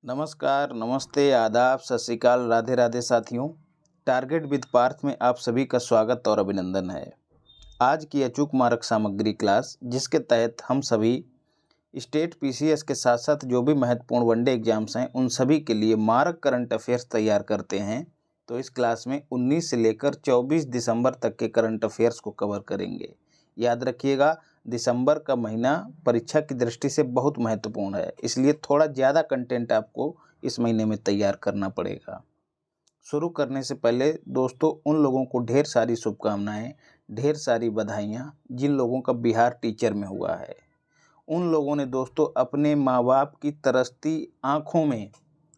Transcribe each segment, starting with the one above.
नमस्कार, नमस्ते, आदाब, सत श्री अकाल, राधे राधे साथियों। टारगेट विद पार्थ में आप सभी का स्वागत और अभिनंदन है। आज की अचूक मारक सामग्री क्लास, जिसके तहत हम सभी स्टेट पीसीएस के साथ साथ जो भी महत्वपूर्ण वनडे एग्जाम्स हैं उन सभी के लिए मारक करंट अफेयर्स तैयार करते हैं। तो इस क्लास में 19 से लेकर 24 दिसंबर तक के करंट अफेयर्स को कवर करेंगे। याद रखिएगा, दिसंबर का महीना परीक्षा की दृष्टि से बहुत महत्वपूर्ण है, इसलिए थोड़ा ज़्यादा कंटेंट आपको इस महीने में तैयार करना पड़ेगा। शुरू करने से पहले दोस्तों, उन लोगों को ढेर सारी शुभकामनाएं, ढेर सारी बधाइयाँ जिन लोगों का बिहार टीचर में हुआ है। उन लोगों ने दोस्तों अपने माँ बाप की तरसती आँखों में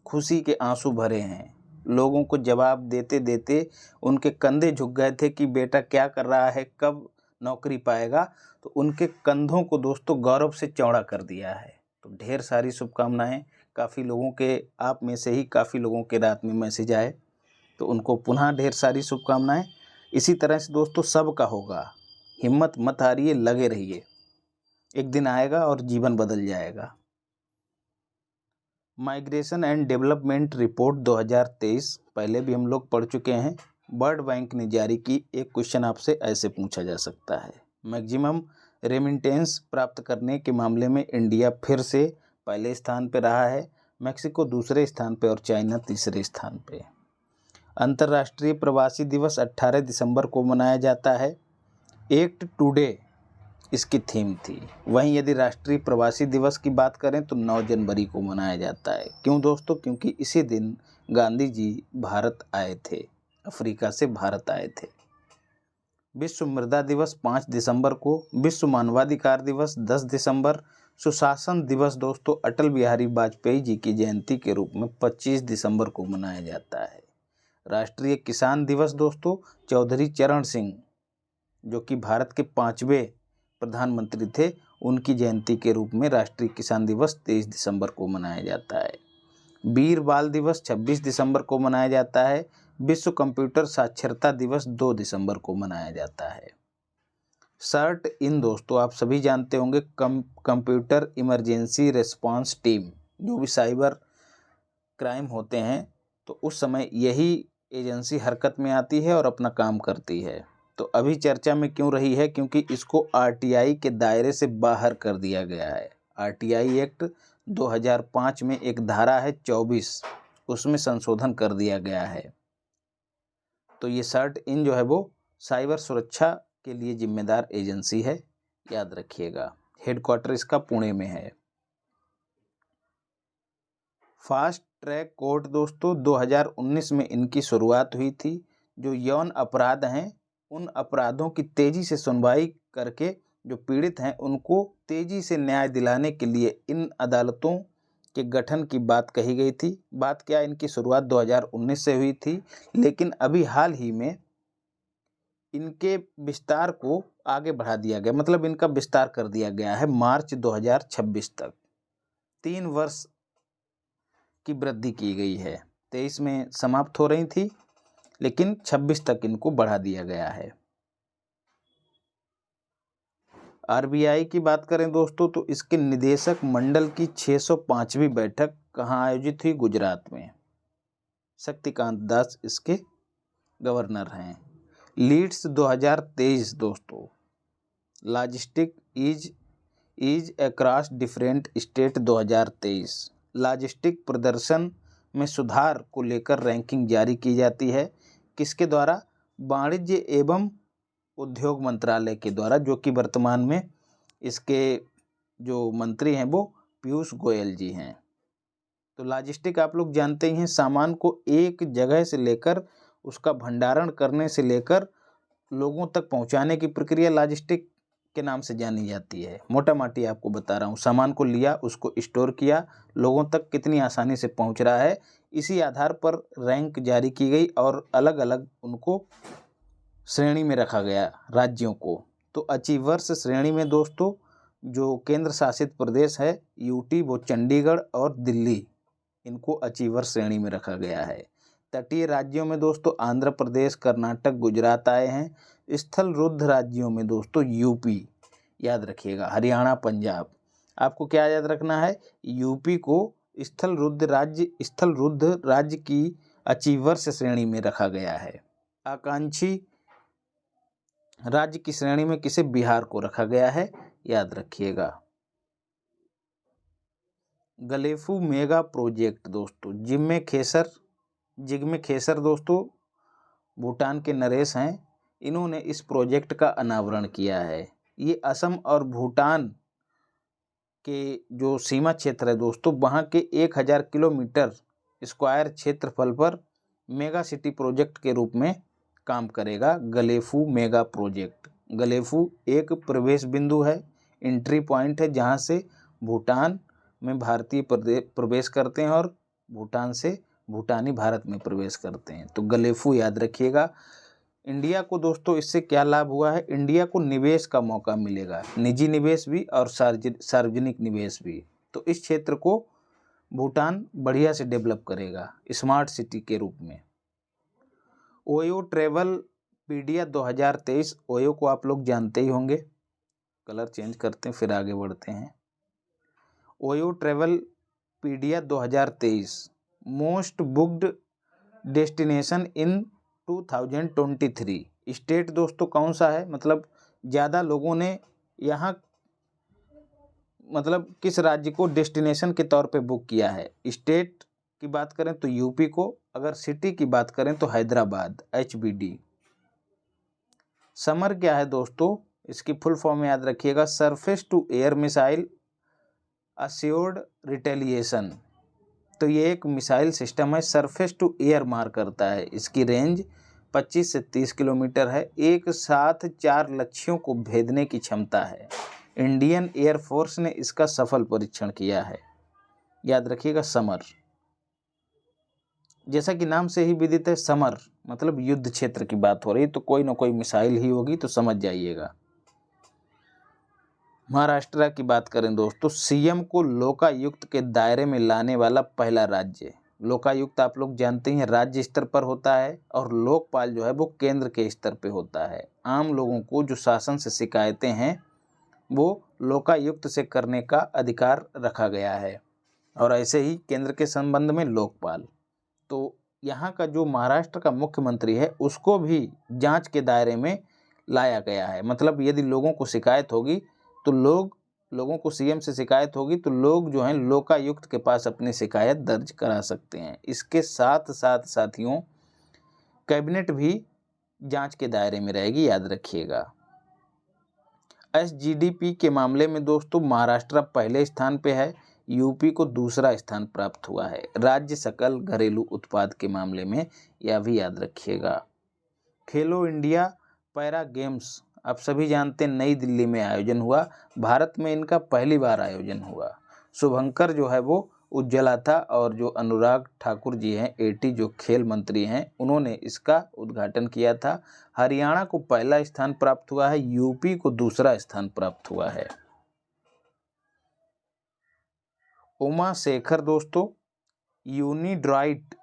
खुशी के आंसू भरे हैं। लोगों को जवाब देते देते उनके कंधे झुक गए थे कि बेटा क्या कर रहा है, कब नौकरी पाएगा। तो उनके कंधों को दोस्तों गौरव से चौड़ा कर दिया है। तो ढेर सारी शुभकामनाएं। काफ़ी लोगों के, आप में से ही काफ़ी लोगों के रात में मैसेज आए, तो उनको पुनः ढेर सारी शुभकामनाएं। इसी तरह से दोस्तों सबका होगा, हिम्मत मत हारिए, लगे रहिए, एक दिन आएगा और जीवन बदल जाएगा। माइग्रेशन एंड डेवलपमेंट रिपोर्ट 2023 पहले भी हम लोग पढ़ चुके हैं। वर्ल्ड बैंक ने जारी की। एक क्वेश्चन आपसे ऐसे पूछा जा सकता है, मैक्सिमम रेमिटेंस प्राप्त करने के मामले में इंडिया फिर से पहले स्थान पर रहा है, मैक्सिको दूसरे स्थान पर और चाइना तीसरे स्थान पे। अंतर्राष्ट्रीय प्रवासी दिवस 18 दिसंबर को मनाया जाता है। एक्ट टुडे इसकी थीम थी। वहीं यदि राष्ट्रीय प्रवासी दिवस की बात करें तो 9 जनवरी को मनाया जाता है। क्यों दोस्तों? क्योंकि इसी दिन गांधी जी भारत आए थे, अफ्रीका से भारत आए थे। विश्व मृदा दिवस 5 दिसंबर को, विश्व मानवाधिकार दिवस 10 दिसंबर, सुशासन दिवस दोस्तों अटल बिहारी वाजपेयी जी की जयंती के रूप में 25 दिसंबर को मनाया जाता है। राष्ट्रीय किसान दिवस दोस्तों चौधरी चरण सिंह, जो कि भारत के 5वें प्रधानमंत्री थे, उनकी जयंती के रूप में राष्ट्रीय किसान दिवस 23 दिसंबर को मनाया जाता है। वीर बाल दिवस 26 दिसंबर को मनाया जाता है। विश्व कंप्यूटर साक्षरता दिवस 2 दिसंबर को मनाया जाता है। सर्ट इन दोस्तों आप सभी जानते होंगे, कंप्यूटर इमरजेंसी रिस्पांस टीम, जो भी साइबर क्राइम होते हैं तो उस समय यही एजेंसी हरकत में आती है और अपना काम करती है। तो अभी चर्चा में क्यों रही है? क्योंकि इसको आरटीआई के दायरे से बाहर कर दिया गया है। आरटीआई एक्ट 2005 में एक धारा है 24, उसमें संशोधन कर दिया गया है। तो ये सर्ट इन जो है वो साइबर सुरक्षा के लिए जिम्मेदार एजेंसी है, याद रखिएगा। हेडक्वार्टर इसका पुणे में है। फास्ट ट्रैक कोर्ट दोस्तों 2019 में इनकी शुरुआत हुई थी। जो यौन अपराध हैं उन अपराधों की तेजी से सुनवाई करके जो पीड़ित हैं उनको तेजी से न्याय दिलाने के लिए इन अदालतों के गठन की बात कही गई थी। बात क्या, इनकी शुरुआत 2019 से हुई थी, लेकिन अभी हाल ही में इनके विस्तार को आगे बढ़ा दिया गया, मतलब इनका विस्तार कर दिया गया है मार्च 2026 तक। 3 वर्ष की वृद्धि की गई है। 23 में समाप्त हो रही थी, लेकिन 26 तक इनको बढ़ा दिया गया है। आरबीआई की बात करें दोस्तों तो इसके निदेशक मंडल की 605वीं बैठक कहाँ आयोजित हुई? गुजरात में। शक्तिकांत दास इसके गवर्नर हैं। लीड्स 2023 दोस्तों, logistic is across different state 2023। Logistic प्रदर्शन में सुधार को लेकर रैंकिंग जारी की जाती है। किसके द्वारा? वाणिज्य एवं उद्योग मंत्रालय के द्वारा, जो कि वर्तमान में इसके जो मंत्री हैं वो पीयूष गोयल जी हैं। तो लॉजिस्टिक आप लोग जानते ही हैं, सामान को एक जगह से लेकर उसका भंडारण करने से लेकर लोगों तक पहुंचाने की प्रक्रिया लॉजिस्टिक के नाम से जानी जाती है। मोटा माटी आपको बता रहा हूँ, सामान को लिया, उसको स्टोर किया, लोगों तक कितनी आसानी से पहुंच रहा है, इसी आधार पर रैंक जारी की गई और अलग अलग उनको श्रेणी में रखा गया राज्यों को। तो अचीवर्स श्रेणी में दोस्तों जो केंद्र शासित प्रदेश है यूटी, वो चंडीगढ़ और दिल्ली, इनको अचीवर श्रेणी में रखा गया है। तटीय राज्यों में दोस्तों आंध्र प्रदेश, कर्नाटक, गुजरात आए हैं। स्थल रुद्ध राज्यों में दोस्तों यूपी, याद रखिएगा, हरियाणा, पंजाब। आपको क्या याद रखना है? यूपी को स्थल रुद्ध राज्य की अचीवर्स श्रेणी में रखा गया है। आकांक्षी राज्य की श्रेणी में किसे, बिहार को रखा गया है, याद रखिएगा। गलेफू मेगा प्रोजेक्ट दोस्तों, जिग्मे खेसर दोस्तों भूटान के नरेश हैं, इन्होंने इस प्रोजेक्ट का अनावरण किया है। ये असम और भूटान के जो सीमा क्षेत्र है दोस्तों, वहाँ के 1000 किलोमीटर स्क्वायर क्षेत्रफल पर मेगा सिटी प्रोजेक्ट के रूप में काम करेगा गलेफू मेगा प्रोजेक्ट। गलेफू एक प्रवेश बिंदु है, एंट्री पॉइंट है, जहाँ से भूटान में भारतीय प्रवेश करते हैं और भूटान से भूटानी भारत में प्रवेश करते हैं। तो गलेफू याद रखिएगा। इंडिया को दोस्तों इससे क्या लाभ हुआ है, इंडिया को निवेश का मौका मिलेगा, निजी निवेश भी और सार्वजनिक निवेश भी। तो इस क्षेत्र को भूटान बढ़िया से डेवलप करेगा स्मार्ट सिटी के रूप में। ओयो ट्रैवल पीडिया 2023, ओयो को आप लोग जानते ही होंगे। कलर चेंज करते हैं फिर आगे बढ़ते हैं। OYO Travelopedia 2023 most booked destination in 2023। State दोस्तों कौन सा है, मतलब ज़्यादा लोगों ने यहाँ मतलब किस राज्य को डेस्टिनेशन के तौर पे बुक किया है। स्टेट की बात करें तो यूपी को, अगर सिटी की बात करें तो हैदराबाद HBD। समर क्या है दोस्तों, इसकी फुल फॉर्म याद रखिएगा, surface to air missile assured retaliation. तो ये एक मिसाइल सिस्टम है, सरफेस टू एयर मार करता है। इसकी रेंज 25 से 30 किलोमीटर है, एक साथ 4 लक्ष्यों को भेदने की क्षमता है। इंडियन एयरफोर्स ने इसका सफल परीक्षण किया है, याद रखिएगा समर। जैसा कि नाम से ही विदित है, समर मतलब युद्ध क्षेत्र की बात हो रही, तो कोई ना कोई मिसाइल ही होगी, तो समझ जाइएगा। महाराष्ट्र की बात करें दोस्तों, सीएम को लोकायुक्त के दायरे में लाने वाला पहला राज्य। लोकायुक्त आप लोग जानते हैं राज्य स्तर पर होता है और लोकपाल जो है वो केंद्र के स्तर पे होता है। आम लोगों को जो शासन से शिकायतें हैं वो लोकायुक्त से करने का अधिकार रखा गया है, और ऐसे ही केंद्र के संबंध में लोकपाल। तो यहाँ का जो महाराष्ट्र का मुख्यमंत्री है उसको भी जांच के दायरे में लाया गया है। मतलब यदि लोगों को शिकायत होगी तो लोगों को सीएम से शिकायत होगी तो लोग जो हैं लोकायुक्त के पास अपनी शिकायत दर्ज करा सकते हैं। इसके साथ साथ साथियों कैबिनेट भी जांच के दायरे में रहेगी, याद रखिएगा। SGDP के मामले में दोस्तों महाराष्ट्र पहले स्थान पे है, यूपी को दूसरा स्थान प्राप्त हुआ है। राज्य सकल घरेलू उत्पाद के मामले में यह भी याद रखिएगा। खेलो इंडिया पैरा गेम्स आप सभी जानते हैं नई दिल्ली में आयोजन हुआ, भारत में इनका पहली बार आयोजन हुआ। शुभंकर जो है वो उज्ज्वला था, और जो अनुराग ठाकुर जी हैं AT जो खेल मंत्री हैं उन्होंने इसका उद्घाटन किया था। हरियाणा को पहला स्थान प्राप्त हुआ है, यूपी को दूसरा स्थान प्राप्त हुआ है। उमा शेखर दोस्तों यूनिड्राइट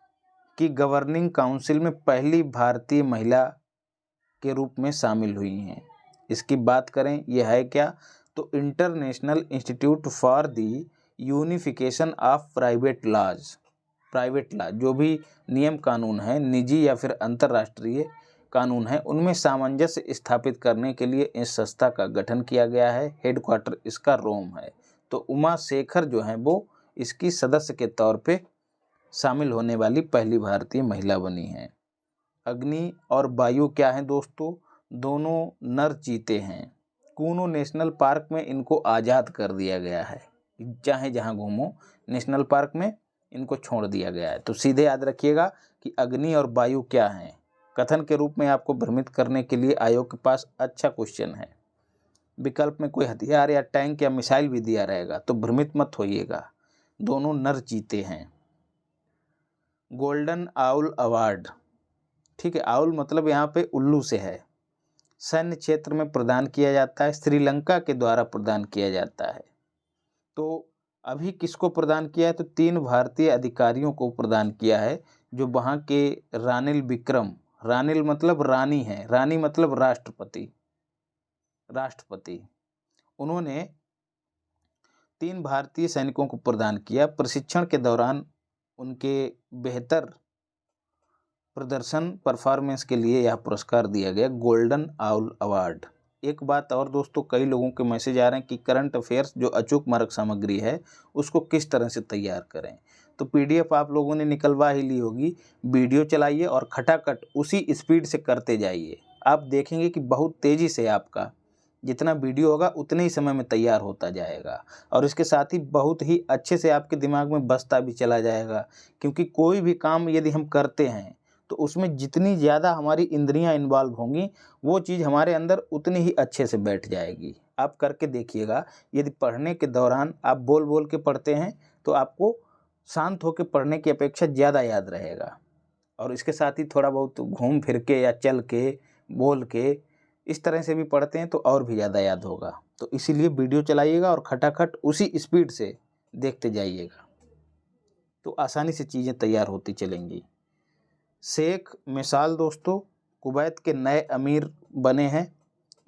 की गवर्निंग काउंसिल में पहली भारतीय महिला के रूप में शामिल हुई हैं। इसकी बात करें यह है क्या, तो international institute for the unification of private laws जो भी नियम कानून है, निजी या फिर अंतर्राष्ट्रीय कानून है, उनमें सामंजस्य स्थापित करने के लिए इस संस्था का गठन किया गया है। हेडक्वार्टर इसका रोम है। तो उमा शेखर जो है वो इसकी सदस्य के तौर पे शामिल होने वाली पहली भारतीय महिला बनी है। अग्नि और वायु क्या है दोस्तों, दोनों नर चीते हैं। कूनो नेशनल पार्क में इनको आज़ाद कर दिया गया है, चाहे जहां घूमो नेशनल पार्क में इनको छोड़ दिया गया है। तो सीधे याद रखिएगा कि अग्नि और वायु क्या हैं। कथन के रूप में आपको भ्रमित करने के लिए आयोग के पास अच्छा क्वेश्चन है। विकल्प में कोई हथियार या टैंक या मिसाइल भी दिया रहेगा तो भ्रमित मत होइएगा, दोनों नर चीते हैं। गोल्डन आउल अवार्ड, ठीक है, आउल मतलब यहाँ पे उल्लू से है, सैन्य क्षेत्र में प्रदान किया जाता है, श्रीलंका के द्वारा प्रदान किया जाता है। तो अभी किसको प्रदान किया है, तो 3 भारतीय अधिकारियों को प्रदान किया है, जो वहाँ के रानिल विक्रम, रानिल मतलब रानी है, रानी मतलब राष्ट्रपति, उन्होंने 3 भारतीय सैनिकों को प्रदान किया। प्रशिक्षण के दौरान उनके बेहतर प्रदर्शन परफॉर्मेंस के लिए यह पुरस्कार दिया गया, गोल्डन आउल अवार्ड। एक बात और दोस्तों, कई लोगों के मैसेज आ रहे हैं कि करंट अफेयर्स जो अचूक मार्ग सामग्री है उसको किस तरह से तैयार करें। तो पीडीएफ आप लोगों ने निकलवा ही ली होगी, वीडियो चलाइए और खटाखट उसी स्पीड से करते जाइए। आप देखेंगे कि बहुत तेज़ी से आपका जितना वीडियो होगा उतने ही समय में तैयार होता जाएगा, और इसके साथ ही बहुत ही अच्छे से आपके दिमाग में बसता भी चला जाएगा। क्योंकि कोई भी काम यदि हम करते हैं तो उसमें जितनी ज़्यादा हमारी इंद्रियां इन्वॉल्व होंगी वो चीज़ हमारे अंदर उतनी ही अच्छे से बैठ जाएगी। आप करके देखिएगा, यदि पढ़ने के दौरान आप बोल बोल के पढ़ते हैं तो आपको शांत होकर पढ़ने की अपेक्षा ज़्यादा याद रहेगा, और इसके साथ ही थोड़ा बहुत घूम फिर के या चल के बोल के इस तरह से भी पढ़ते हैं तो और भी ज़्यादा याद होगा। तो इसीलिए वीडियो चलाइएगा और खटाखट उसी स्पीड से देखते जाइएगा, तो आसानी से चीज़ें तैयार होती चलेंगी। शेख मिसाल दोस्तों कुवैत के नए अमीर बने हैं।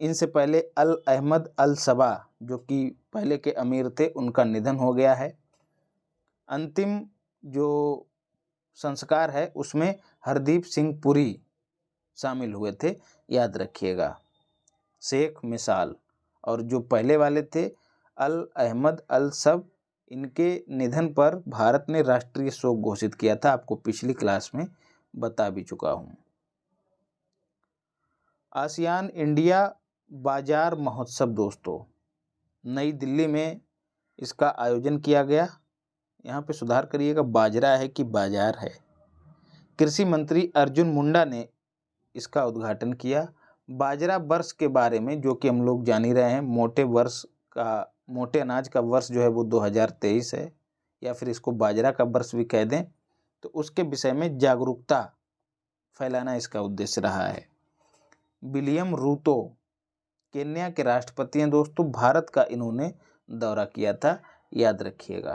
इनसे पहले अल अहमद अल सबा जो कि पहले के अमीर थे, उनका निधन हो गया है। अंतिम जो संस्कार है उसमें हरदीप सिंह पुरी शामिल हुए थे, याद रखिएगा। शेख मिसाल और जो पहले वाले थे अल अहमद अल सब, इनके निधन पर भारत ने राष्ट्रीय शोक घोषित किया था, आपको पिछली क्लास में बता भी चुका हूँ। आसियान इंडिया बाजार महोत्सव दोस्तों नई दिल्ली में इसका आयोजन किया गया। यहाँ पे सुधार करिएगा, बाजरा है कि बाजार है। कृषि मंत्री अर्जुन मुंडा ने इसका उद्घाटन किया। बाजरा वर्ष के बारे में जो कि हम लोग जान ही रहे हैं, मोटे अनाज का वर्ष जो है वो 2023 है, या फिर इसको बाजरा का वर्ष भी कह दें, तो उसके विषय में जागरूकता फैलाना इसका उद्देश्य रहा है। विलियम रूतो केन्या के राष्ट्रपति हैं दोस्तों, भारत का इन्होंने दौरा किया था, याद रखिएगा।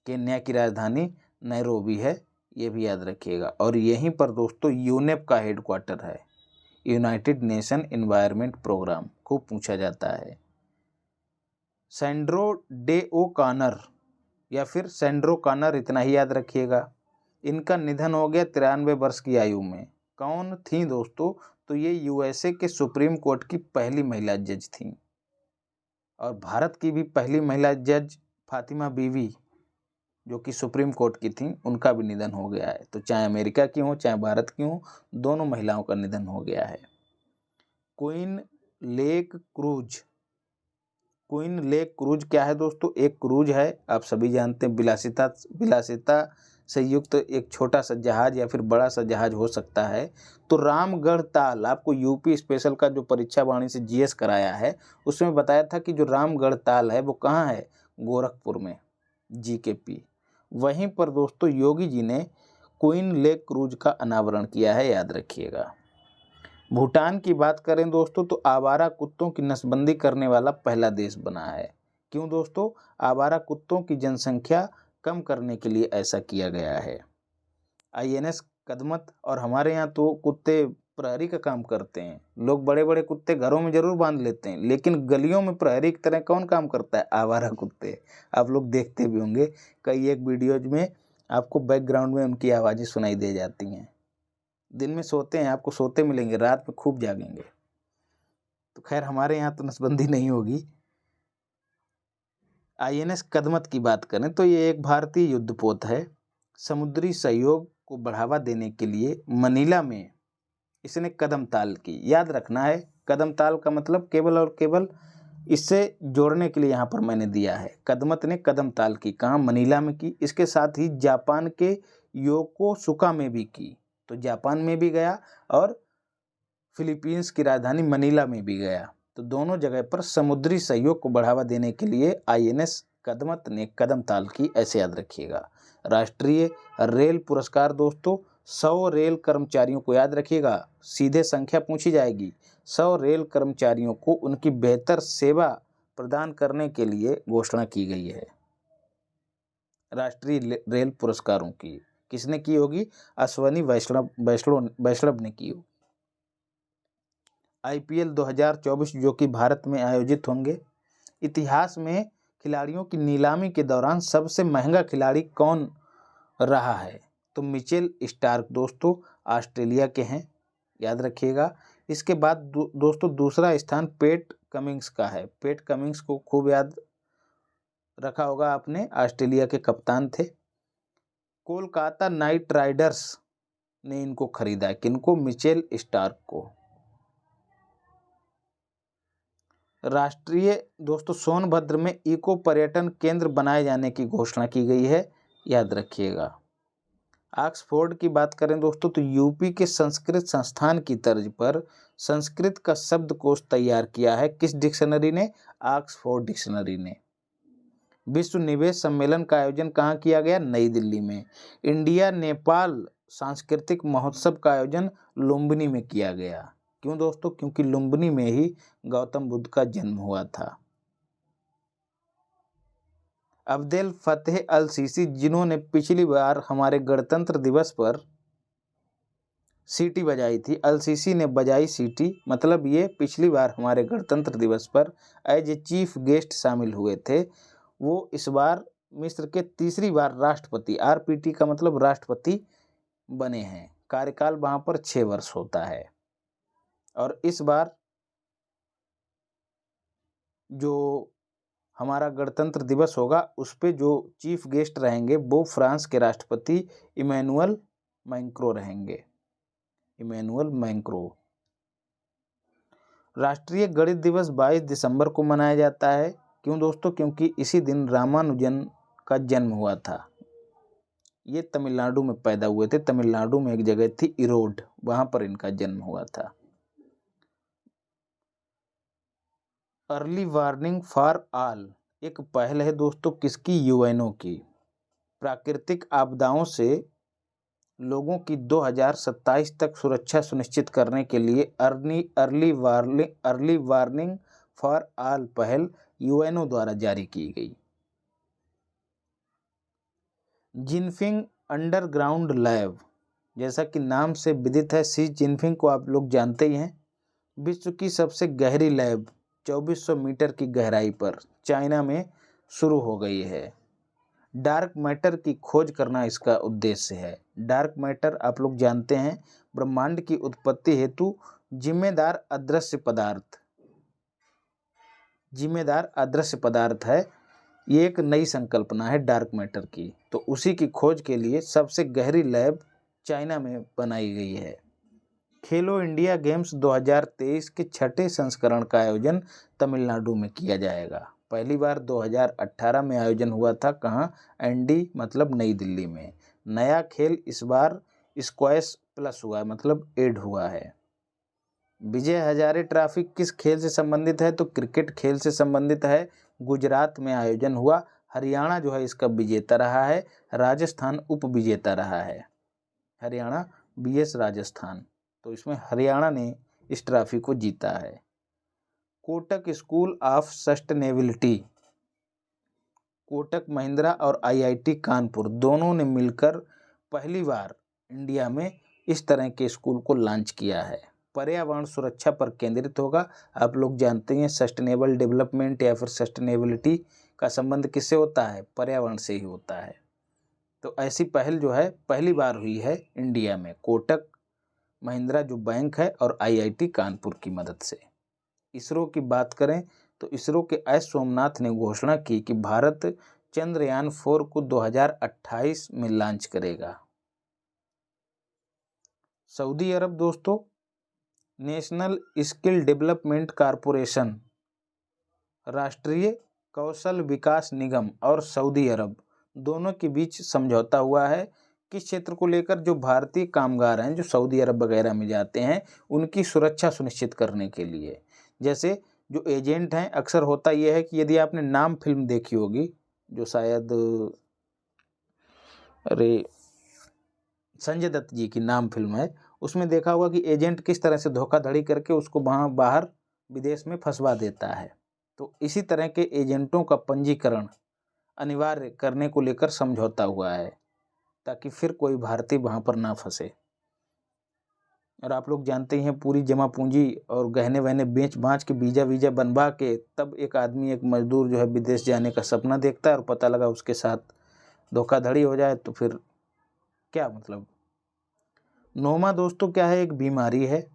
केन्या की राजधानी नैरोबी है, ये भी याद रखिएगा। और यहीं पर दोस्तों यूनेप का हेडक्वार्टर है, यूनाइटेड नेशन एनवायरनमेंट प्रोग्राम, खूब पूछा जाता है। सैंड्रो डे ओ कॉनर या फिर सैंड्रो कॉनर, इतना ही याद रखिएगा। इनका निधन हो गया 93 वर्ष की आयु में। कौन थी दोस्तों? तो ये यूएसए के सुप्रीम कोर्ट की पहली महिला जज थी, और भारत की भी पहली महिला जज फातिमा बीवी जो कि सुप्रीम कोर्ट की थी, उनका भी निधन हो गया है। तो चाहे अमेरिका की हो चाहे भारत की हो, दोनों महिलाओं का निधन हो गया है। Queen lake cruise, queen lake cruise क्या है दोस्तों? एक क्रूज है, आप सभी जानते हैं, विलासिता से युक्त एक छोटा सा जहाज या फिर बड़ा सा जहाज हो सकता है। तो रामगढ़ ताल, आपको यूपी स्पेशल का जो परीक्षा वाणी से जीएस कराया है उसमें बताया था कि जो रामगढ़ ताल है वो कहाँ है? गोरखपुर में, जीकेपी। वहीं पर दोस्तों योगी जी ने क्वीन लेक क्रूज का अनावरण किया है, याद रखिएगा। भूटान की बात करें दोस्तों तो आवारा कुत्तों की नसबंदी करने वाला पहला देश बना है। क्यों दोस्तों? आवारा कुत्तों की जनसंख्या कम करने के लिए ऐसा किया गया है। आईएनएस कदमत, और हमारे यहाँ तो कुत्ते प्रहरी का काम करते हैं। लोग बड़े बड़े कुत्ते घरों में जरूर बांध लेते हैं, लेकिन गलियों में प्रहरी की तरह कौन काम करता है? आवारा कुत्ते। आप लोग देखते भी होंगे, कई एक वीडियोज में आपको बैकग्राउंड में उनकी आवाज़ें सुनाई दे जाती हैं। दिन में सोते हैं, आपको सोते मिलेंगे, रात में खूब जागेंगे। तो खैर हमारे यहाँ तो नसबंदी नहीं होगी। आईएनएस कदमत की बात करें तो ये एक भारतीय युद्धपोत है। समुद्री सहयोग को बढ़ावा देने के लिए मनीला में इसने कदम ताल की, याद रखना है। कदम ताल का मतलब केवल और केवल इससे जोड़ने के लिए यहाँ पर मैंने दिया है। कदमत ने कदम ताल की, कहाँ? मनीला में की। इसके साथ ही जापान के योकोसुका में भी की, तो जापान में भी गया और फिलीपींस की राजधानी मनीला में भी गया। तो दोनों जगह पर समुद्री सहयोग को बढ़ावा देने के लिए आईएनएस कदमत ने कदम ताल की, ऐसे याद रखिएगा। राष्ट्रीय रेल पुरस्कार दोस्तों 100 रेल कर्मचारियों को, याद रखिएगा, सीधे संख्या पूछी जाएगी। 100 रेल कर्मचारियों को उनकी बेहतर सेवा प्रदान करने के लिए घोषणा की गई है। राष्ट्रीय रेल पुरस्कारों की किसने की होगी? अश्वनी वैष्णव ने की होगी। आईपीएल 2024 जो कि भारत में आयोजित होंगे। इतिहास में खिलाड़ियों की नीलामी के दौरान सबसे महंगा खिलाड़ी कौन रहा है? तो मिचेल स्टार्क दोस्तों ऑस्ट्रेलिया के हैं, याद रखिएगा। इसके बाद दोस्तों दूसरा स्थान पेट कमिंग्स का है। पेट कमिंग्स को खूब याद रखा होगा आपने, ऑस्ट्रेलिया के कप्तान थे। कोलकाता नाइट राइडर्स ने इनको खरीदा, किनको? मिचेल स्टार्क को। राष्ट्रीय दोस्तों सोनभद्र में इको पर्यटन केंद्र बनाए जाने की घोषणा की गई है, याद रखिएगा। ऑक्सफोर्ड की बात करें दोस्तों तो यूपी के संस्कृत संस्थान की तर्ज पर संस्कृत का शब्दकोश तैयार किया है, किस डिक्शनरी ने? ऑक्सफोर्ड डिक्शनरी ने। विश्व निवेश सम्मेलन का आयोजन कहाँ किया गया? नई दिल्ली में। इंडिया नेपाल सांस्कृतिक महोत्सव का आयोजन लुम्बिनी में किया गया। क्यों दोस्तों? क्योंकि लुम्बिनी में ही गौतम बुद्ध का जन्म हुआ था। अब्देल फतेह अल सीसी, जिन्होंने पिछली बार हमारे गणतंत्र दिवस पर सीटी बजाई थी, अल सीसी ने बजाई सीटी, मतलब ये पिछली बार हमारे गणतंत्र दिवस पर एज ए चीफ गेस्ट शामिल हुए थे। वो इस बार मिस्र के तीसरी बार राष्ट्रपति, आरपीटी का मतलब राष्ट्रपति बने हैं। कार्यकाल वहाँ पर 6 वर्ष होता है। और इस बार जो हमारा गणतंत्र दिवस होगा उस पे जो चीफ गेस्ट रहेंगे वो फ्रांस के राष्ट्रपति इमैनुअल मैक्रों रहेंगे। Emmanuel Macron. राष्ट्रीय गणित दिवस 22 दिसंबर को मनाया जाता है। क्यों दोस्तों? क्योंकि इसी दिन रामानुजन का जन्म हुआ था। ये तमिलनाडु में पैदा हुए थे। तमिलनाडु में एक जगह थी इरोड, वहां पर इनका जन्म हुआ था। अर्ली वार्निंग फॉर ऑल एक पहल है दोस्तों, किसकी? यूएनओ की। प्राकृतिक आपदाओं से लोगों की 2027 तक सुरक्षा सुनिश्चित करने के लिए अर्ली वार्निंग फॉर ऑल पहल यूएनओ द्वारा जारी की गई। जिनफिंग अंडरग्राउंड लैब, जैसा कि नाम से विदित है, सी जिनफिंग को आप लोग जानते ही हैं। विश्व की सबसे गहरी लैब 2400 मीटर की गहराई पर चाइना में शुरू हो गई है। डार्क मैटर की खोज करना इसका उद्देश्य है। डार्क मैटर आप लोग जानते हैं, ब्रह्मांड की उत्पत्ति हेतु जिम्मेदार अदृश्य पदार्थ है। ये एक नई संकल्पना है डार्क मैटर की, तो उसी की खोज के लिए सबसे गहरी लैब चाइना में बनाई गई है। खेलो इंडिया गेम्स 2023 के 6ठे संस्करण का आयोजन तमिलनाडु में किया जाएगा। पहली बार 2018 में आयोजन हुआ था, कहाँ? एनडी मतलब नई दिल्ली में। नया खेल इस बार स्क्वैश प्लस हुआ है, मतलब ऐड हुआ है। विजय हजारे ट्रॉफी किस खेल से संबंधित है? तो क्रिकेट खेल से संबंधित है। गुजरात में आयोजन हुआ। हरियाणा जो है इसका विजेता रहा है, राजस्थान उप विजेता रहा है। हरियाणा बीएस राजस्थान, तो इसमें हरियाणा ने इस ट्रॉफी को जीता है। Kotak school of sustainability, Kotak Mahindra और आईआईटी कानपुर दोनों ने मिलकर पहली बार इंडिया में इस तरह के स्कूल को लॉन्च किया है। पर्यावरण सुरक्षा पर केंद्रित होगा। आप लोग जानते हैं सस्टेनेबल डेवलपमेंट या फिर सस्टेनेबिलिटी का संबंध किससे होता है? पर्यावरण से ही होता है। तो ऐसी पहल जो है पहली बार हुई है इंडिया में, कोटक महिंद्रा जो बैंक है और आईआईटी कानपुर की मदद से। इसरो की बात करें तो इसरो के एस सोमनाथ ने घोषणा की कि भारत चंद्रयान 4 को 2028 में लॉन्च करेगा। सऊदी अरब दोस्तों, नेशनल स्किल डेवलपमेंट कॉरपोरेशन, राष्ट्रीय कौशल विकास निगम और सऊदी अरब दोनों के बीच समझौता हुआ है। किस क्षेत्र को लेकर? जो भारतीय कामगार हैं जो सऊदी अरब वगैरह में जाते हैं उनकी सुरक्षा सुनिश्चित करने के लिए। जैसे जो एजेंट हैं, अक्सर होता यह है कि यदि आपने नाम फिल्म देखी होगी, जो शायद संजय दत्त जी की नाम फिल्म है, उसमें देखा होगा कि एजेंट किस तरह से धोखाधड़ी करके उसको वहाँ बाहर विदेश में फंसवा देता है। तो इसी तरह के एजेंटों का पंजीकरण अनिवार्य करने को लेकर समझौता हुआ है, ताकि फिर कोई भारतीय वहाँ पर ना फंसे। और आप लोग जानते ही हैं, पूरी जमा पूंजी और गहने वहने बेच बाँच के वीजा बनवा के तब एक आदमी, एक मजदूर जो है विदेश जाने का सपना देखता है और पता लगा उसके साथ धोखाधड़ी हो जाए तो फिर क्या मतलब। नोमा दोस्तों क्या है, एक बीमारी है।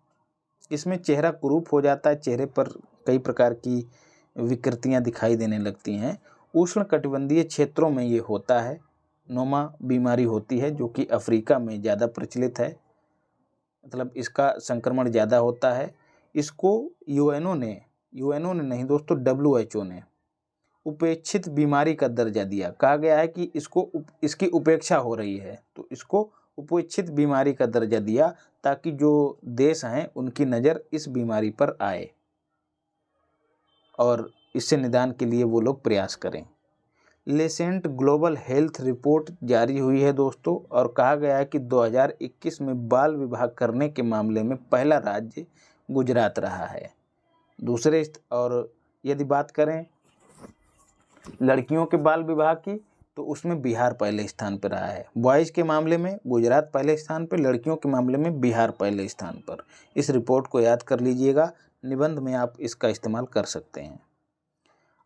इसमें चेहरा कुरूप हो जाता है, चेहरे पर कई प्रकार की विकृतियां दिखाई देने लगती हैं। उष्ण कटिबंधीय क्षेत्रों में ये होता है, नोमा बीमारी होती है, जो कि अफ्रीका में ज़्यादा प्रचलित है, मतलब इसका संक्रमण ज़्यादा होता है। इसको यूएनओ ने नहीं दोस्तों, WHO ने उपेक्षित बीमारी का दर्जा दिया। कहा गया है कि इसकी उपेक्षा हो रही है, तो इसको उपेक्षित बीमारी का दर्जा दिया, ताकि जो देश हैं उनकी नज़र इस बीमारी पर आए और इससे निदान के लिए वो लोग प्रयास करें। लेसेंट ग्लोबल हेल्थ रिपोर्ट जारी हुई है दोस्तों, और कहा गया है कि 2021 में बाल विवाह करने के मामले में पहला राज्य गुजरात रहा है। और यदि बात करें लड़कियों के बाल विवाह की, तो उसमें बिहार पहले स्थान पर रहा है। बॉयज़ के मामले में गुजरात पहले स्थान पर, लड़कियों के मामले में बिहार पहले स्थान पर। इस रिपोर्ट को याद कर लीजिएगा, निबंध में आप इसका इस्तेमाल कर सकते हैं।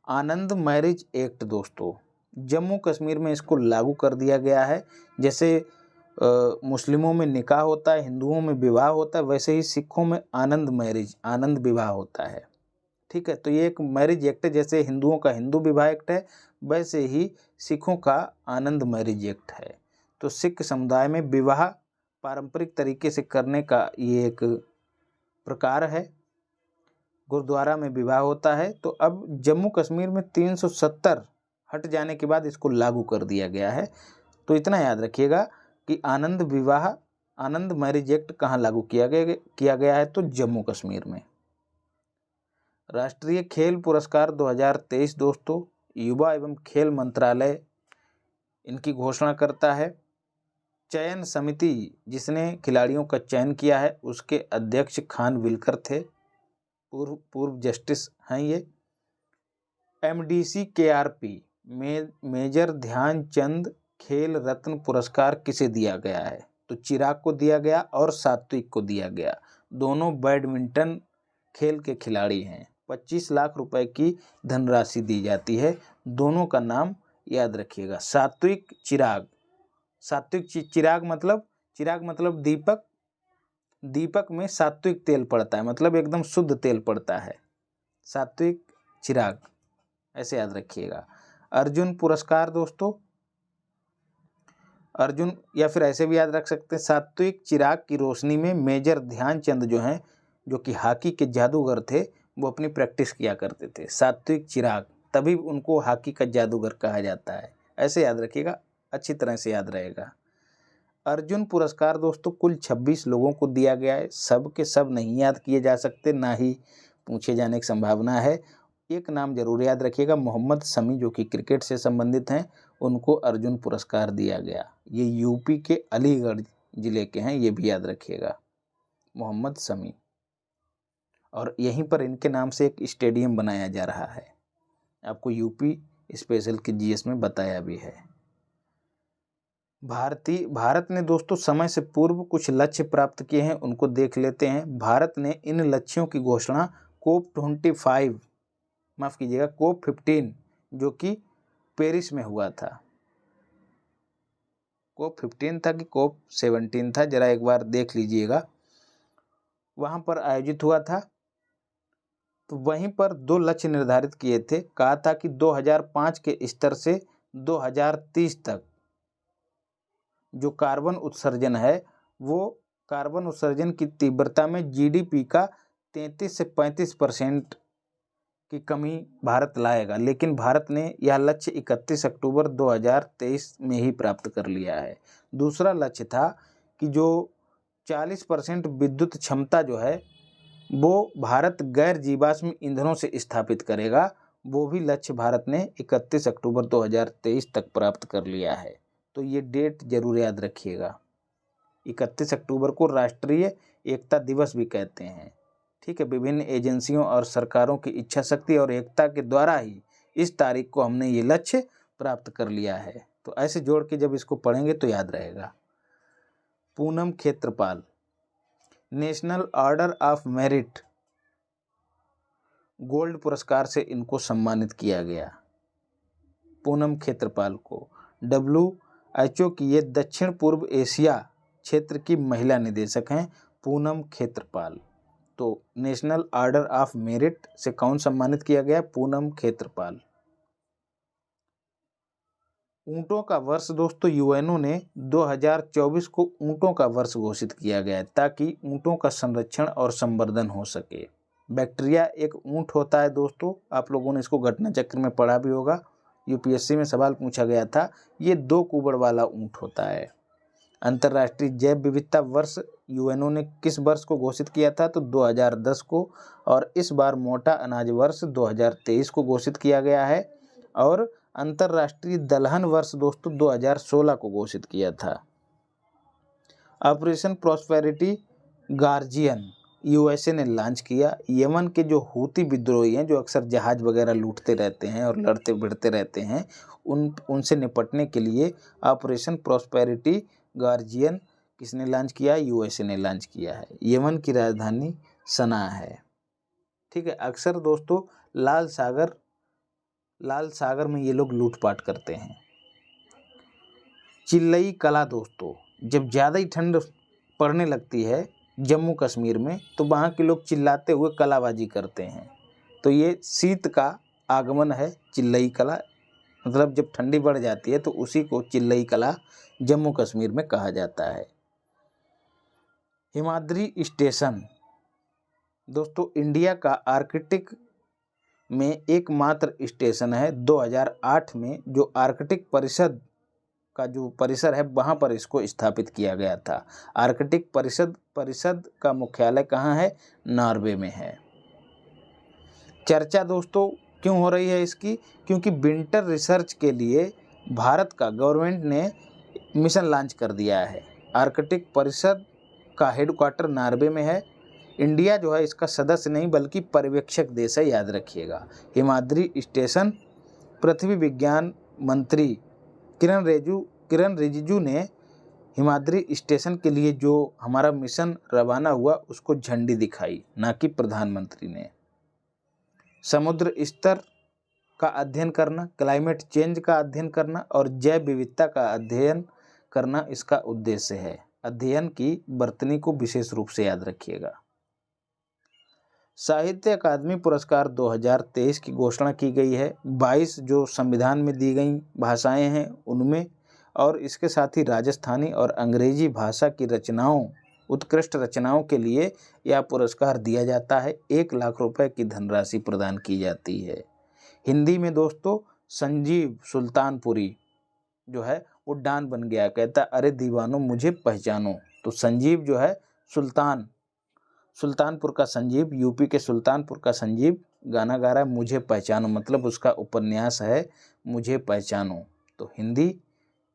आनंद मैरिज एक्ट दोस्तों, जम्मू कश्मीर में इसको लागू कर दिया गया है। जैसे मुस्लिमों में निकाह होता है, हिंदुओं में विवाह होता है, वैसे ही सिखों में आनंद विवाह होता है। ठीक है, तो ये एक मैरिज एक्ट है। जैसे हिंदुओं का हिंदू विवाह एक्ट है, वैसे ही सिखों का आनंद मैरिज एक्ट है। तो सिख समुदाय में विवाह पारंपरिक तरीके से करने का ये एक प्रकार है। गुरुद्वारा में विवाह होता है। तो अब जम्मू कश्मीर में 370 हट जाने के बाद इसको लागू कर दिया गया है। तो इतना याद रखिएगा कि आनंद मैरिज एक्ट कहाँ लागू किया गया है, तो जम्मू कश्मीर में। राष्ट्रीय खेल पुरस्कार 2023 दोस्तों, युवा एवं खेल मंत्रालय इनकी घोषणा करता है। चयन समिति जिसने खिलाड़ियों का चयन किया है, उसके अध्यक्ष खान विलकर थे, पूर्व जस्टिस हैं ये। MDC KRP मेजर ध्यानचंद खेल रत्न पुरस्कार किसे दिया गया है, तो चिराग को दिया गया और सात्विक को दिया गया। दोनों बैडमिंटन खेल के खिलाड़ी हैं। 25 लाख रुपए की धनराशि दी जाती है। दोनों का नाम याद रखिएगा, सात्विक चिराग। चिराग मतलब दीपक में सात्विक तेल पड़ता है, मतलब एकदम शुद्ध तेल पड़ता है, सात्विक चिराग, ऐसे याद रखिएगा। अर्जुन पुरस्कार दोस्तों, अर्जुन या फिर ऐसे भी याद रख सकते हैं, सात्विक चिराग की रोशनी में मेजर ध्यानचंद जो हैं, जो कि हॉकी के जादूगर थे, वो अपनी प्रैक्टिस किया करते थे। सात्विक चिराग, तभी उनको हॉकी का जादूगर कहा जाता है। ऐसे याद रखिएगा, अच्छी तरह से याद रहेगा। अर्जुन पुरस्कार दोस्तों कुल 26 लोगों को दिया गया है। सब के सब नहीं याद किए जा सकते, ना ही पूछे जाने की संभावना है। एक नाम जरूर याद रखिएगा, मोहम्मद शमी, जो कि क्रिकेट से संबंधित हैं, उनको अर्जुन पुरस्कार दिया गया। ये यूपी के अलीगढ़ जिले के हैं, ये भी याद रखिएगा, मोहम्मद शमी। और यहीं पर इनके नाम से एक स्टेडियम बनाया जा रहा है। आपको स्पेशल के GS में बताया भी है। भारत ने दोस्तों समय से पूर्व कुछ लक्ष्य प्राप्त किए हैं, उनको देख लेते हैं। भारत ने इन लक्ष्यों की घोषणा COP15 जो कि पेरिस में हुआ था। COP15 था कि COP17 था, जरा एक बार देख लीजिएगा, वहां पर आयोजित हुआ था। तो वहीं पर 2 लक्ष्य निर्धारित किए थे। कहा था कि 2005 के स्तर से 2030 तक जो कार्बन उत्सर्जन है, वो कार्बन उत्सर्जन की तीव्रता में GDP का 33 से 35% की कमी भारत लाएगा। लेकिन भारत ने यह लक्ष्य 31 अक्टूबर 2023 में ही प्राप्त कर लिया है। दूसरा लक्ष्य था कि जो 40% विद्युत क्षमता जो है, वो भारत गैर जीवाश्म ईंधनों से स्थापित करेगा। वो भी लक्ष्य भारत ने 31 अक्टूबर 2023 तक प्राप्त कर लिया है। तो ये डेट जरूर याद रखिएगा। 31 अक्टूबर को राष्ट्रीय एकता दिवस भी कहते हैं। ठीक है, विभिन्न एजेंसियों और सरकारों की इच्छा शक्ति और एकता के द्वारा ही इस तारीख को हमने ये लक्ष्य प्राप्त कर लिया है। तो ऐसे जोड़ के जब इसको पढ़ेंगे तो याद रहेगा। Poonam Khetrapal, national order of merit gold पुरस्कार से इनको सम्मानित किया गया, पूनम खेत्रपाल को। WHO की ये दक्षिण पूर्व एशिया क्षेत्र की महिला निदेशक हैं, पूनम खेत्रपाल। तो नेशनल ऑर्डर ऑफ मेरिट से कौन सम्मानित किया गया? पूनम खेत्रपाल। ऊंटों का वर्ष दोस्तों, यूएनओ ने 2024 को ऊंटों का वर्ष घोषित किया गया है ताकि ऊंटों का संरक्षण और संवर्धन हो सके। बैक्टीरिया एक ऊंट होता है दोस्तों, आप लोगों ने इसको घटना चक्र में पढ़ा भी होगा, यूपीएससी में सवाल पूछा गया था। ये 2 कुबड़ वाला ऊंट होता है। अंतर्राष्ट्रीय जैव विविधता वर्ष यूएनओ ने किस वर्ष को घोषित किया था? तो 2010 को। और इस बार मोटा अनाज वर्ष 2023 को घोषित किया गया है। और अंतर्राष्ट्रीय दलहन वर्ष दोस्तों 2016 को घोषित किया था। ऑपरेशन प्रॉस्पेरिटी गार्जियन यूएसए ने लॉन्च किया। यमन के जो हूती विद्रोही हैं, जो अक्सर जहाज वगैरह लूटते रहते हैं और लड़ते भिड़ते रहते हैं, उनसे निपटने के लिए ऑपरेशन प्रॉस्पेरिटी गार्जियन किसने लॉन्च किया? यूएसए ने लॉन्च किया है। यमन की राजधानी सना है। ठीक है। अक्सर दोस्तों लाल सागर में ये लोग लूटपाट करते हैं। चिल्लई कला दोस्तों, जब ज़्यादा ही ठंड पड़ने लगती है जम्मू कश्मीर में, तो वहाँ के लोग चिल्लाते हुए कलाबाजी करते हैं। तो ये शीत का आगमन है चिल्लई कला, मतलब जब ठंडी बढ़ जाती है तो उसी को चिल्लई कला जम्मू कश्मीर में कहा जाता है। हिमाद्री स्टेशन दोस्तों इंडिया का आर्कटिक में एकमात्र स्टेशन है। 2008 में जो आर्कटिक परिषद का जो परिसर है वहाँ पर इसको स्थापित किया गया था। आर्कटिक परिषद का मुख्यालय कहाँ है? नॉर्वे में है। चर्चा दोस्तों क्यों हो रही है इसकी? क्योंकि विंटर रिसर्च के लिए भारत का गवर्नमेंट ने मिशन लॉन्च कर दिया है। आर्कटिक परिषद का हेडक्वार्टर नॉर्वे में है। इंडिया जो है इसका सदस्य नहीं बल्कि पर्यवेक्षक देश है, याद रखिएगा। हिमाद्री स्टेशन पृथ्वी विज्ञान मंत्री किरण रिजिजू ने हिमाद्री स्टेशन के लिए जो हमारा मिशन रवाना हुआ उसको झंडी दिखाई, ना कि प्रधानमंत्री ने। समुद्र स्तर का अध्ययन करना, क्लाइमेट चेंज का अध्ययन करना और जैव विविधता का अध्ययन करना इसका उद्देश्य है। अध्ययन की वर्तनी को विशेष रूप से याद रखिएगा। साहित्य अकादमी पुरस्कार 2023 की घोषणा की गई है। 22 जो संविधान में दी गई भाषाएं हैं उनमें, और इसके साथ ही राजस्थानी और अंग्रेजी भाषा की उत्कृष्ट रचनाओं के लिए यह पुरस्कार दिया जाता है। 1 लाख रुपए की धनराशि प्रदान की जाती है। हिंदी में दोस्तों संजीव सुल्तानपुरी जो है वो डॉन बन गया, कहता अरे दीवानों मुझे पहचानो। तो संजीव जो है सुल्तानपुर का संजीव, यूपी के सुल्तानपुर का संजीव गाना गा रहा है मुझे पहचानो, मतलब उसका उपन्यास है मुझे पहचानो। तो हिंदी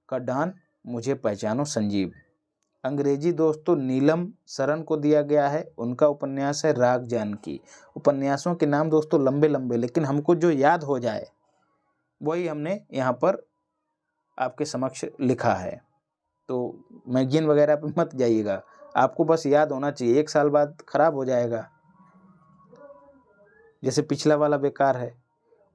का डॉन मुझे पहचानो संजीव। अंग्रेजी दोस्तों नीलम शरण को दिया गया है, उनका उपन्यास है राग जानकी। उपन्यासों के नाम दोस्तों लंबे लंबे, लेकिन हमको जो याद हो जाए वही हमने यहाँ पर आपके समक्ष लिखा है। तो मैगजीन वगैरह पे मत जाइएगा, आपको बस याद होना चाहिए, 1 साल बाद खराब हो जाएगा, जैसे पिछला वाला बेकार है।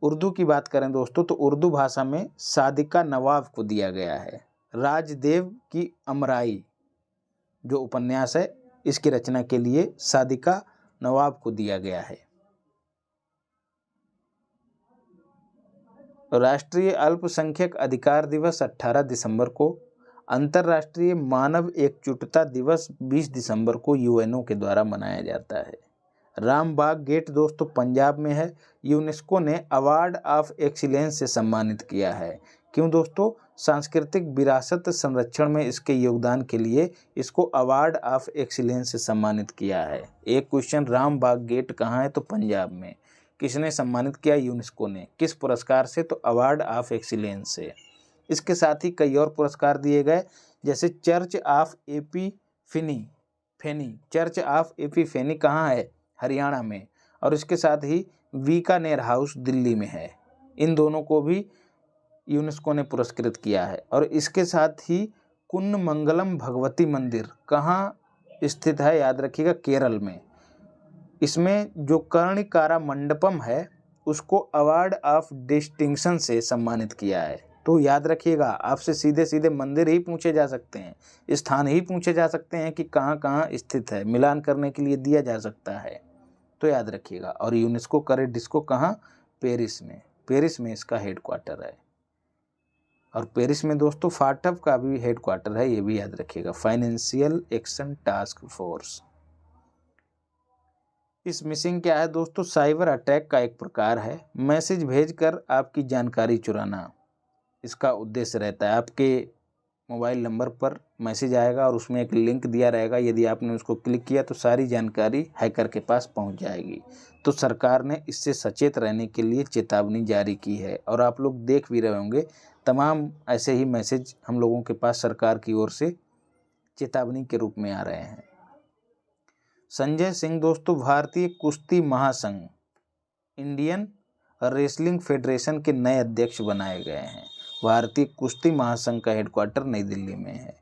उर्दू की बात करें दोस्तों तो उर्दू भाषा में सादिका नवाब को दिया गया है। राजदेव की अमराई जो उपन्यास है इसकी रचना के लिए सादिका नवाब को दिया गया है। राष्ट्रीय अल्पसंख्यक अधिकार दिवस 18 दिसंबर को, अंतर्राष्ट्रीय मानव एकजुटता दिवस 20 दिसंबर को यूएनओ के द्वारा मनाया जाता है। रामबाग गेट दोस्तों पंजाब में है, यूनेस्को ने अवार्ड ऑफ एक्सीलेंस से सम्मानित किया है। क्यों दोस्तों? सांस्कृतिक विरासत संरक्षण में इसके योगदान के लिए इसको अवार्ड ऑफ एक्सीलेंस से सम्मानित किया है। एक क्वेश्चन, रामबाग गेट कहाँ है? तो पंजाब में। किसने सम्मानित किया? यूनेस्को ने। किस पुरस्कार से? तो अवार्ड ऑफ एक्सीलेंस से। इसके साथ ही कई और पुरस्कार दिए गए, जैसे चर्च ऑफ फेनी चर्च ऑफ एपीफेनी कहाँ है? हरियाणा में। और इसके साथ ही बीकानेर हाउस दिल्ली में है। इन दोनों को भी यूनेस्को ने पुरस्कृत किया है। और इसके साथ ही कुन्नमंगलम भगवती मंदिर कहाँ स्थित है, याद रखिएगा, केरल में। इसमें जो कर्णिकारा मंडपम है उसको अवार्ड ऑफ डिस्टिंक्शन से सम्मानित किया है। तो याद रखिएगा, आपसे सीधे सीधे मंदिर ही पूछे जा सकते हैं, स्थान ही पूछे जा सकते हैं कि कहाँ कहाँ स्थित है, मिलान करने के लिए दिया जा सकता है। तो याद रखिएगा। और यूनेस्को करे डिस्को कहाँ? पेरिस में। पेरिस में इसका हेडक्वार्टर है। और पेरिस में दोस्तों फाटफ का भी हेडक्वार्टर है, ये भी याद रखिएगा, फाइनेंशियल एक्शन टास्क फोर्स। इस मिसिंग क्या है दोस्तों? साइबर अटैक का एक प्रकार है, मैसेज भेजकर आपकी जानकारी चुराना इसका उद्देश्य रहता है। आपके मोबाइल नंबर पर मैसेज आएगा और उसमें एक लिंक दिया रहेगा, यदि आपने उसको क्लिक किया तो सारी जानकारी हैकर के पास पहुंच जाएगी। तो सरकार ने इससे सचेत रहने के लिए चेतावनी जारी की है और आप लोग देख भी रहे होंगे, तमाम ऐसे ही मैसेज हम लोगों के पास सरकार की ओर से चेतावनी के रूप में आ रहे हैं। संजय सिंह दोस्तों भारतीय कुश्ती महासंघ इंडियन रेसलिंग फेडरेशन के नए अध्यक्ष बनाए गए हैं। भारतीय कुश्ती महासंघ का हेडक्वार्टर नई दिल्ली में है।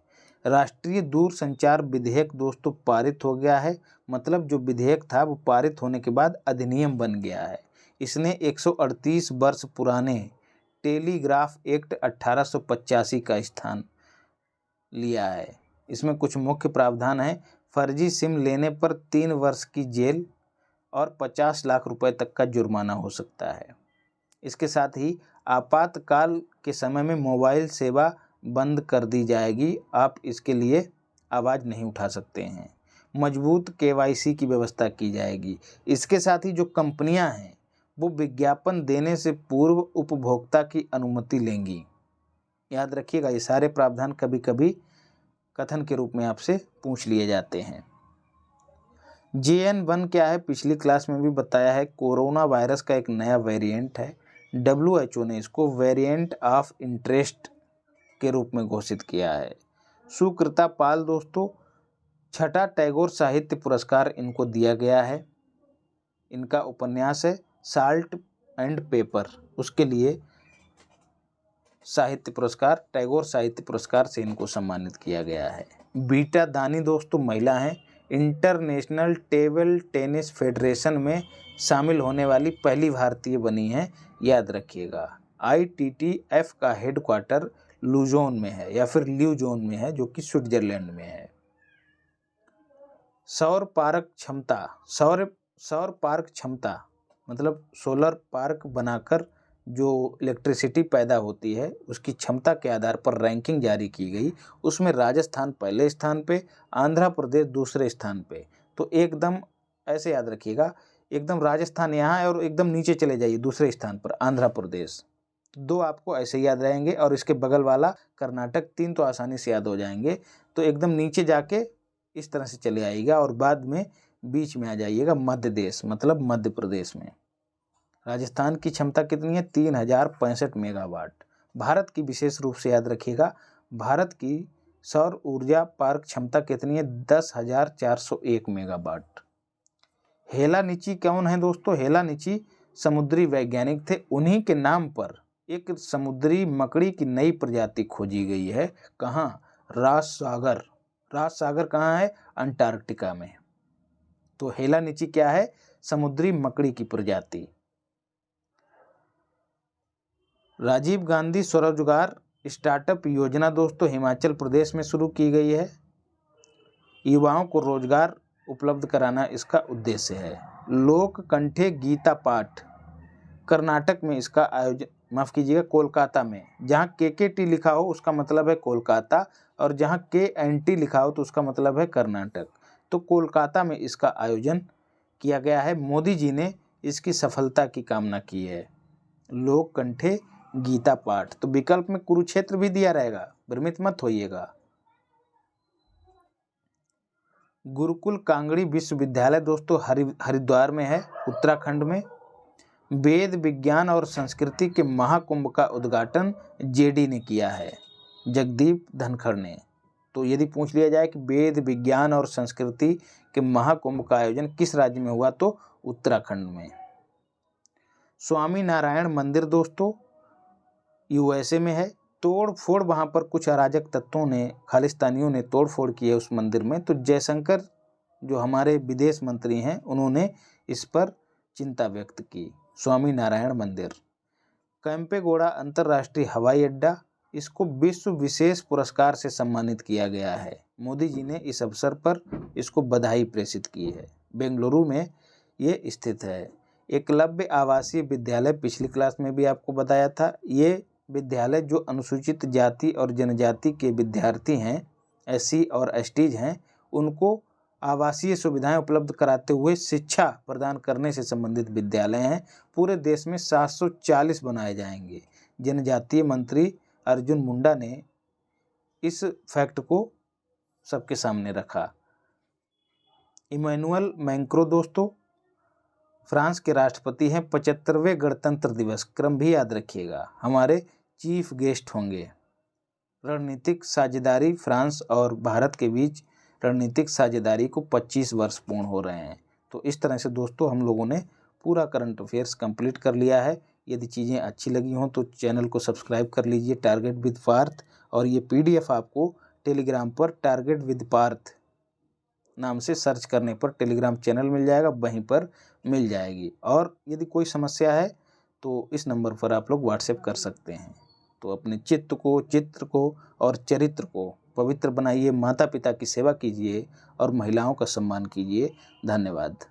राष्ट्रीय दूरसंचार विधेयक दोस्तों पारित हो गया है, मतलब जो विधेयक था वो पारित होने के बाद अधिनियम बन गया है। इसने 138 वर्ष पुराने टेलीग्राफ एक्ट 1885 का स्थान लिया है। इसमें कुछ मुख्य प्रावधान है। फर्जी सिम लेने पर 3 वर्ष की जेल और 50 लाख रुपए तक का जुर्माना हो सकता है। इसके साथ ही आपातकाल के समय में मोबाइल सेवा बंद कर दी जाएगी, आप इसके लिए आवाज़ नहीं उठा सकते हैं। मजबूत केवाईसी की व्यवस्था की जाएगी। इसके साथ ही जो कंपनियां हैं वो विज्ञापन देने से पूर्व उपभोक्ता की अनुमति लेंगी। याद रखिएगा, ये सारे प्रावधान कभी कभी कथन के रूप में आपसे पूछ लिए जाते हैं। JN1 क्या है? पिछली क्लास में भी बताया है, कोरोना वायरस का एक नया वेरिएंट है। WHO ने इसको वेरिएंट ऑफ इंटरेस्ट के रूप में घोषित किया है। सुकृता पाल दोस्तों 6ठा टैगोर साहित्य पुरस्कार इनको दिया गया है। इनका उपन्यास है साल्ट एंड पेपर, उसके लिए साहित्य पुरस्कार, टैगोर साहित्य पुरस्कार से इनको सम्मानित किया गया है। बीटा दानी दोस्तों महिला हैं, इंटरनेशनल टेबल टेनिस फेडरेशन में शामिल होने वाली पहली भारतीय बनी हैं, याद रखिएगा। ITTF का हेडक्वार्टर लुजोन में है या फिर ल्यूजोन में है, जो कि स्विट्जरलैंड में है। सौर पार्क क्षमता मतलब सोलर पार्क बनाकर जो इलेक्ट्रिसिटी पैदा होती है उसकी क्षमता के आधार पर रैंकिंग जारी की गई। उसमें राजस्थान पहले स्थान पे, आंध्र प्रदेश दूसरे स्थान पे। तो एकदम ऐसे याद रखिएगा, एकदम राजस्थान यहाँ है और एकदम नीचे चले जाइए दूसरे स्थान पर आंध्र प्रदेश। दो आपको ऐसे याद रहेंगे और इसके बगल वाला कर्नाटक, 3 तो आसानी से याद हो जाएंगे। तो एकदम नीचे जाके इस तरह से चले आइएगा और बाद में बीच में आ जाइएगा मध्य देश, मतलब मध्य प्रदेश में। राजस्थान की क्षमता कितनी है? 3065 मेगावाट। भारत की विशेष रूप से याद रखिएगा, भारत की सौर ऊर्जा पार्क क्षमता कितनी है? 10,401 मेगावाट। हेलानिची कौन है दोस्तों? हेलानिची समुद्री वैज्ञानिक थे, उन्हीं के नाम पर एक समुद्री मकड़ी की नई प्रजाति खोजी गई है। कहाँ? रास सागर कहाँ है? अंटार्कटिका में। तो हेलानिची क्या है? समुद्री मकड़ी की प्रजाति। राजीव गांधी स्वरोजगार स्टार्टअप योजना दोस्तों हिमाचल प्रदेश में शुरू की गई है। युवाओं को रोजगार उपलब्ध कराना इसका उद्देश्य है। लोक कंठे गीता पाठ कर्नाटक में इसका आयोजन, माफ कीजिएगा, कोलकाता में। जहाँ KKT लिखा हो उसका मतलब है कोलकाता, और जहाँ KNT लिखा हो तो उसका मतलब है कर्नाटक। तो कोलकाता में इसका आयोजन किया गया है। मोदी जी ने इसकी सफलता की कामना की है। लोक कंठे गीता पाठ। तो विकल्प में कुरुक्षेत्र भी दिया रहेगा, भ्रमित मत होइएगा। गुरुकुल कांगड़ी विश्वविद्यालय दोस्तों हरिद्वार में है, उत्तराखंड में। वेद विज्ञान और संस्कृति के महाकुंभ का उद्घाटन JD ने किया है, जगदीप धनखड़ ने। तो यदि पूछ लिया जाए कि वेद विज्ञान और संस्कृति के महाकुंभ का आयोजन किस राज्य में हुआ, तो उत्तराखंड में। स्वामी नारायण मंदिर दोस्तों USA में है, तोड़ फोड़ वहाँ पर कुछ अराजक तत्वों ने, खालिस्तानियों ने तोड़ फोड़ की है उस मंदिर में। तो जयशंकर जो हमारे विदेश मंत्री हैं, उन्होंने इस पर चिंता व्यक्त की। स्वामी नारायण मंदिर, कैंपेगौड़ा अंतर्राष्ट्रीय हवाई अड्डा, इसको विश्व विशेष पुरस्कार से सम्मानित किया गया है। मोदी जी ने इस अवसर पर इसको बधाई प्रेषित की है। बेंगलुरु में ये स्थित है। एकलव्य आवासीय विद्यालय, पिछली क्लास में भी आपको बताया था, ये विद्यालय जो अनुसूचित जाति और जनजाति के विद्यार्थी हैं, SC और STs हैं, उनको आवासीय सुविधाएं उपलब्ध कराते हुए शिक्षा प्रदान करने से संबंधित विद्यालय हैं। पूरे देश में 740 बनाए जाएंगे। जनजातीय मंत्री अर्जुन मुंडा ने इस फैक्ट को सबके सामने रखा। इमैनुअल मैक्रों दोस्तों फ्रांस के राष्ट्रपति हैं। 75वें गणतंत्र दिवस, क्रम भी याद रखिएगा, हमारे चीफ गेस्ट होंगे। रणनीतिक साझेदारी, फ्रांस और भारत के बीच रणनीतिक साझेदारी को 25 वर्ष पूर्ण हो रहे हैं। तो इस तरह से दोस्तों हम लोगों ने पूरा करंट अफेयर्स कंप्लीट कर लिया है। यदि चीज़ें अच्छी लगी हों तो चैनल को सब्सक्राइब कर लीजिए, टारगेट विद पार्थ, और ये PDF आपको टेलीग्राम पर टारगेट विद पार्थ नाम से सर्च करने पर टेलीग्राम चैनल मिल जाएगा, वहीं पर मिल जाएगी। और यदि कोई समस्या है तो इस नंबर पर आप लोग व्हाट्सएप कर सकते हैं। तो अपने चित्त को, चित्र को और चरित्र को पवित्र बनाइए, माता पिता की सेवा कीजिए और महिलाओं का सम्मान कीजिए। धन्यवाद।